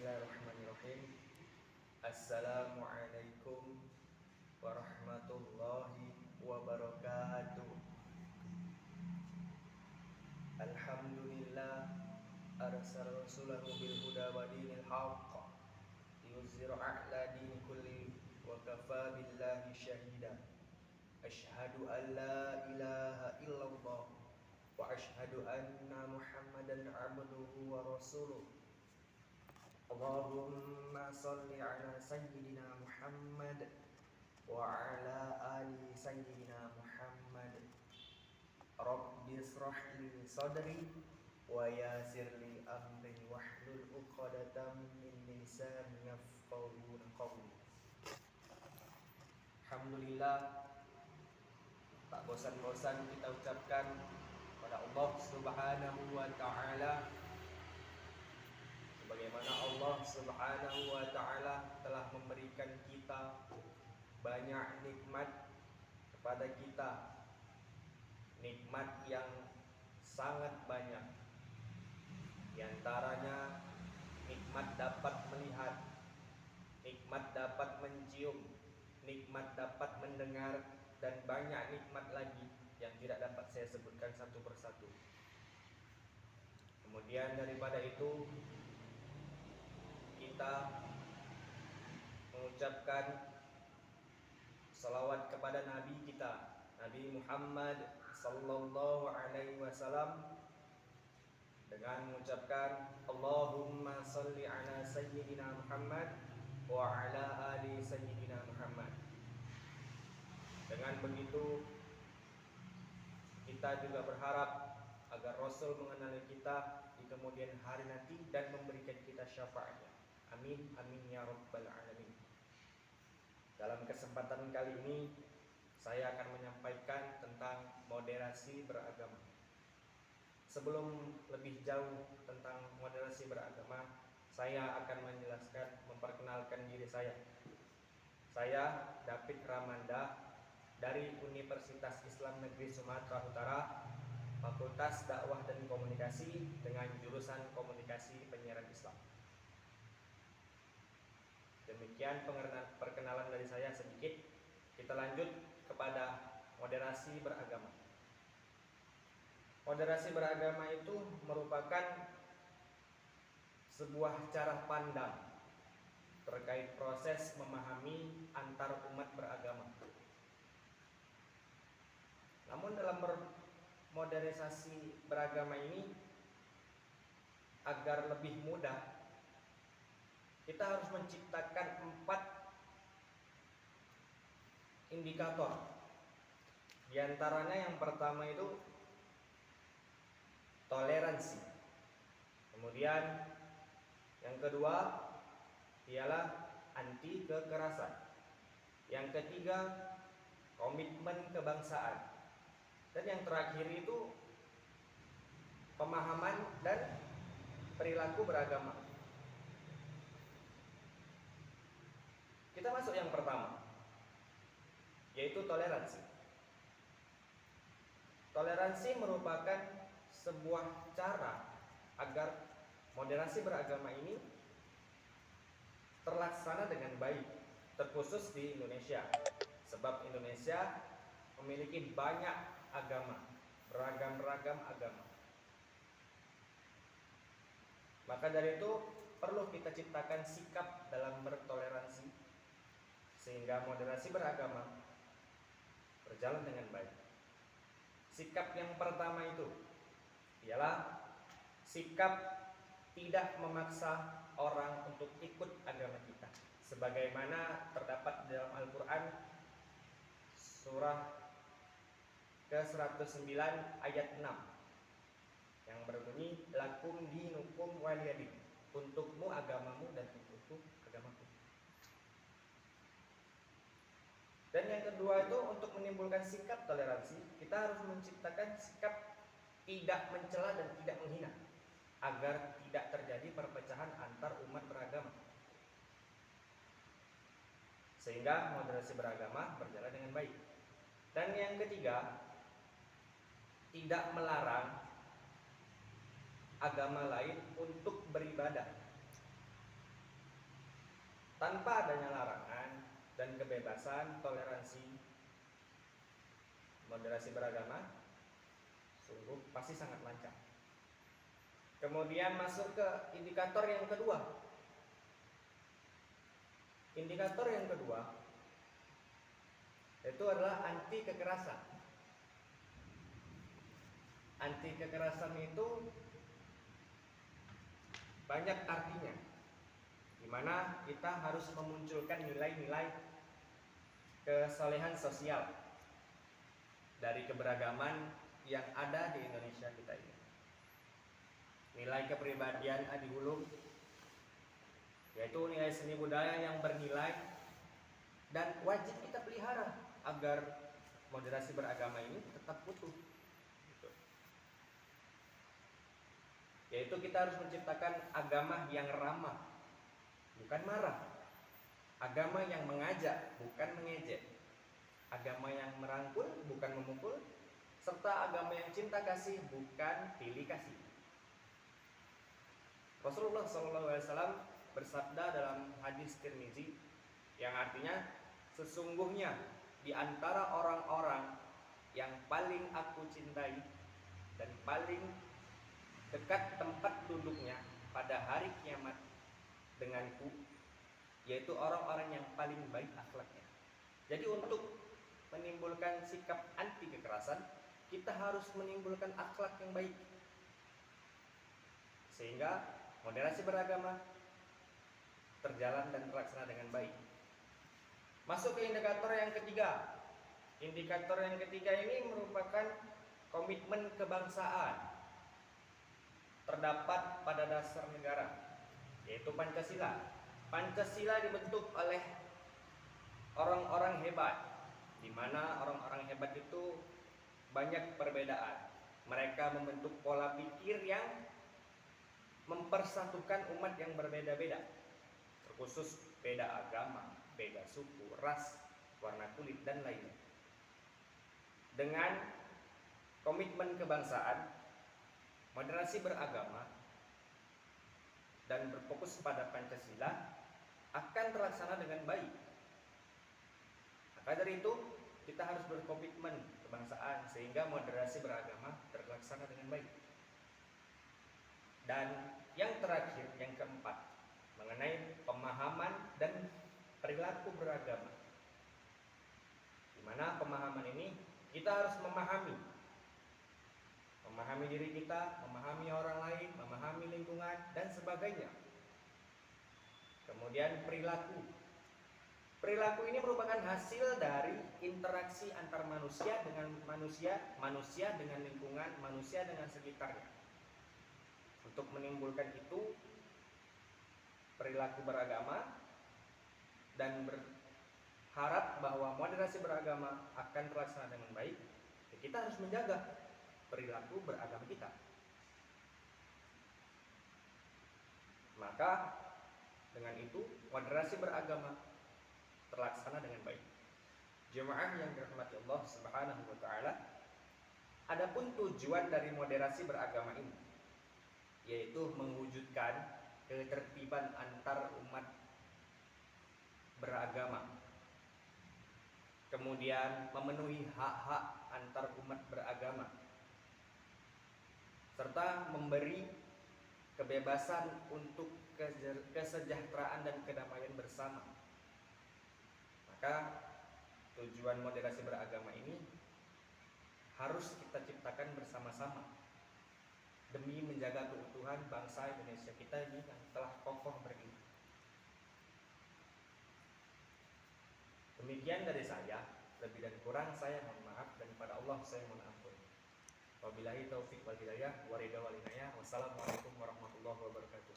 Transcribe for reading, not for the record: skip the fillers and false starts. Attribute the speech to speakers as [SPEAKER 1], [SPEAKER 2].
[SPEAKER 1] Bismillahirrahmanirrahim. Assalamualaikum warahmatullahi wabarakatuh. Alhamdulillah arsala rasulahu bil huda wa dinil haqq liyuzhira a'la dini kulli wa kafa billahi syahida. Asyhadu an la ilaha illallah wa asyhadu anna Muhammadan abduhu wa rasuluh. Allahumma salli ala sayyidina Muhammad wa ala ali sayyidina Muhammad. Rabbi israh li sadri wa yassir li amri wahlul 'uqdatam min lisani yafqahu qawli. Alhamdulillah, tak bosan-bosan kita ucapkan kepada Allah Subhanahu wa taala, sebagaimana Allah Subhanahu wa taala telah memberikan kita banyak nikmat kepada kita, nikmat yang sangat banyak. Di antaranya nikmat dapat melihat, nikmat dapat mencium, nikmat dapat mendengar, dan banyak nikmat lagi yang tidak dapat saya sebutkan satu persatu. Kemudian daripada itu, kita mengucapkan salawat kepada Nabi kita, Nabi Muhammad sallallahu alaihi wasallam, dengan mengucapkan Allahumma salli ala sayyidina Muhammad wa ala ali sayyidina Muhammad. Dengan begitu, kita juga berharap agar Rasul mengenali kita di kemudian hari nanti dan memberikan kita syafaatnya. Amin, amin ya rabbal alamin. Dalam kesempatan kali ini, saya akan menyampaikan tentang moderasi beragama. Sebelum lebih jauh tentang moderasi beragama, saya akan menjelaskan, memperkenalkan diri saya. Saya David Ramanda dari Universitas Islam Negeri Sumatera Utara, Fakultas Dakwah dan Komunikasi dengan jurusan Komunikasi Penyiaran Islam. Demikian perkenalan dari saya sedikit. Kita lanjut kepada moderasi beragama. Moderasi beragama itu merupakan sebuah cara pandang terkait proses memahami antar umat beragama. Namun dalam modernisasi beragama ini, agar lebih mudah, kita harus menciptakan 4 indikator. Di antaranya yang pertama itu toleransi. Kemudian yang kedua ialah anti kekerasan. Yang ketiga komitmen kebangsaan. Dan yang terakhir itu pemahaman dan perilaku beragama. Kita masuk yang pertama, yaitu toleransi. Toleransi merupakan sebuah cara agar moderasi beragama ini terlaksana dengan baik, terkhusus di Indonesia. Sebab Indonesia memiliki banyak agama, beragam-ragam agama. Maka dari itu perlu kita ciptakan sikap dalam bertoleransi, sehingga moderasi beragama berjalan dengan baik. Sikap yang pertama itu ialah sikap tidak memaksa orang untuk ikut agama kita, sebagaimana terdapat dalam Al-Quran surah ke-109 ayat 6 yang berbunyi lakum dinukum waliyadin, untukmu agamamu dan untukku agamaku. Dan yang kedua itu, untuk menimbulkan sikap toleransi, kita harus menciptakan sikap tidak mencela dan tidak menghina, agar tidak terjadi perpecahan antar umat beragama, sehingga moderasi beragama berjalan dengan baik. Dan yang ketiga, tidak melarang agama lain untuk beribadah. tanpa adanya larangan dan kebebasan, toleransi, moderasi beragama, sungguh pasti sangat lancar. Kemudian masuk ke indikator yang kedua. Indikator yang kedua itu adalah anti kekerasan. Anti kekerasan itu banyak artinya, di mana kita harus memunculkan nilai-nilai kesolehan sosial dari keberagaman yang ada di Indonesia kita ini. Nilai kepribadian adiluhung, yaitu nilai seni budaya yang bernilai dan wajib kita pelihara agar moderasi beragama ini tetap utuh. Yaitu kita harus menciptakan agama yang ramah, bukan marah. Agama yang mengajak, bukan mengejek. Agama yang merangkul, bukan memukul. Serta agama yang cinta kasih, bukan pilih kasih. Rasulullah SAW bersabda dalam hadis Tirmizi yang artinya, sesungguhnya di antara orang-orang yang paling aku cintai dan paling dekat tempat duduknya pada hari kiamat denganku, yaitu orang-orang yang paling baik akhlaknya. Jadi untuk menimbulkan sikap anti kekerasan, kita harus menimbulkan akhlak yang baik, sehingga moderasi beragama terjalan dan terlaksana dengan baik. Masuk ke indikator yang ketiga. Indikator yang ketiga ini merupakan komitmen kebangsaan terdapat pada dasar negara, yaitu Pancasila. Pancasila dibentuk oleh orang-orang hebat, di mana orang-orang hebat itu banyak perbedaan. Mereka membentuk pola pikir yang mempersatukan umat yang berbeda-beda, terkhusus beda agama, beda suku, ras, warna kulit, dan lainnya. Dengan komitmen kebangsaan, moderasi beragama, dan berfokus pada Pancasila akan terlaksana dengan baik. Maka dari itu, kita harus berkomitmen kebangsaan sehingga moderasi beragama terlaksana dengan baik. Dan yang terakhir, yang keempat, mengenai pemahaman dan perilaku beragama, di mana pemahaman ini kita harus memahami diri kita, memahami orang lain, memahami lingkungan, dan sebagainya. Kemudian perilaku ini merupakan hasil dari interaksi antar manusia dengan manusia, manusia dengan lingkungan, manusia dengan sekitarnya. Untuk menimbulkan itu perilaku beragama dan berharap bahwa moderasi beragama akan terlaksana dengan baik, kita harus menjaga perilaku beragama kita. Maka dengan itu moderasi beragama terlaksana dengan baik. Jemaah yang dirahmati Allah Subhanahu wa taala, adapun tujuan dari moderasi beragama ini, yaitu mewujudkan ketertiban antar umat beragama, kemudian memenuhi hak-hak antar umat beragama, serta memberi kebebasan untuk kesejahteraan dan kedamaian bersama. Maka tujuan moderasi beragama ini harus kita ciptakan bersama-sama demi menjaga keutuhan bangsa Indonesia kita ini yang telah kokoh berdiri. Demikian dari saya, lebih dan kurang saya mohon maaf, dan kepada Allah saya mohon ampun. Wabillahi taufiq wal hidayah, wa ridha wal inayah. Wassalamualaikum warahmatullahi wabarakatuh.